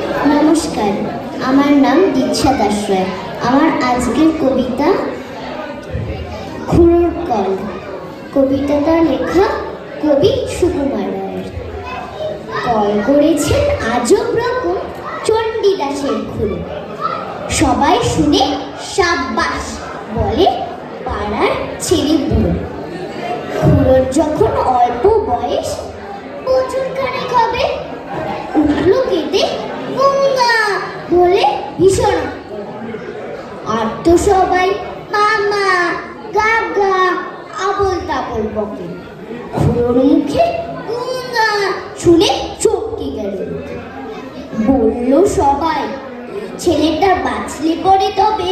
নমস্কার, আমার নাম দীক্ষা দাস রায়। আমার আজকের কবিতা খুড়োর কল। কবিতাটা লেখা কবি সুকুমার রায়ের। কল করেছেন আজব রকম চণ্ডীদাসের খুড়ো, সবাই শুনে সাব্বাস বলে পাড়ার ছেলে বুড়ো। খুড়োর যখন অল্প বয়স, বছর খানেক হবে, উঠলো কেঁদে গঙ্গা বলে ভীষণ। আর তো সবাই মামা গাগা আবল তাবল বকে। খুড়োর মুখে গঙ্গা শুনে চমকে গেল। বলল সবাই, ছেলেটা বাঁচলে পরে তবে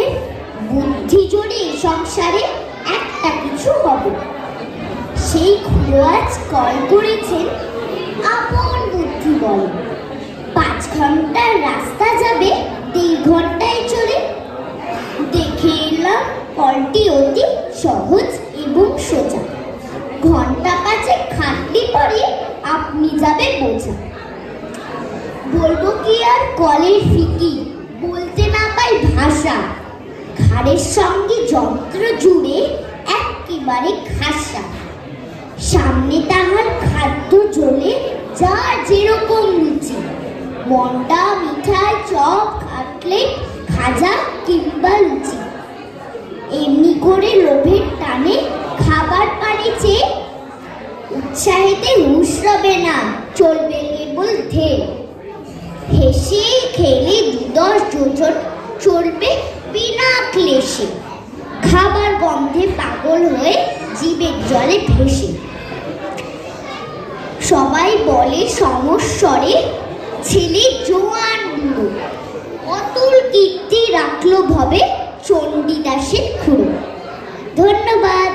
বুদ্ধি জোরে সংসারে একটা কিছু হবে। সেই খুড়ো আজ কল করেছেন আপন বুদ্ধি বলে। 5 ঘন্টার রাস্তা যাবে 2 ঘন্টায় চলে। দেখে এলাম কলটি অতি সহজ এবং সোজা। ঘন্টা 5 খাটলি পরে আপনি যাবে বোঝা। বলবো কি আর কলের ফিকি, বলতে না পাই ভাষা। ঘাড়ের সঙ্গে যন্ত্র জুড়ে একেবারে খাসা। সামনে তাহার খাদ্য জ্বলে যার যেরকম রুচি, মন্ডা মিঠাই চপ কাটলেট খাজা কিংবা লুচি। এমনি করে লোভের টানে খাবার পানি চেয়ে উৎসাহেতে হুঁশ রবে না, চলবে কেবল ধে। হেসে খেলে 2-10 যোজন চলবে বিনা ক্লেশে। খাবার গন্ধে পাগল হয়ে জিভের জলে ভেসে। সবাই বলে সমস্বরে ছেলে জোয়ান বুড়ো, অতুল কীর্তি রাখলো ভবে চণ্ডীদাসের খুড়ো। ধন্যবাদ।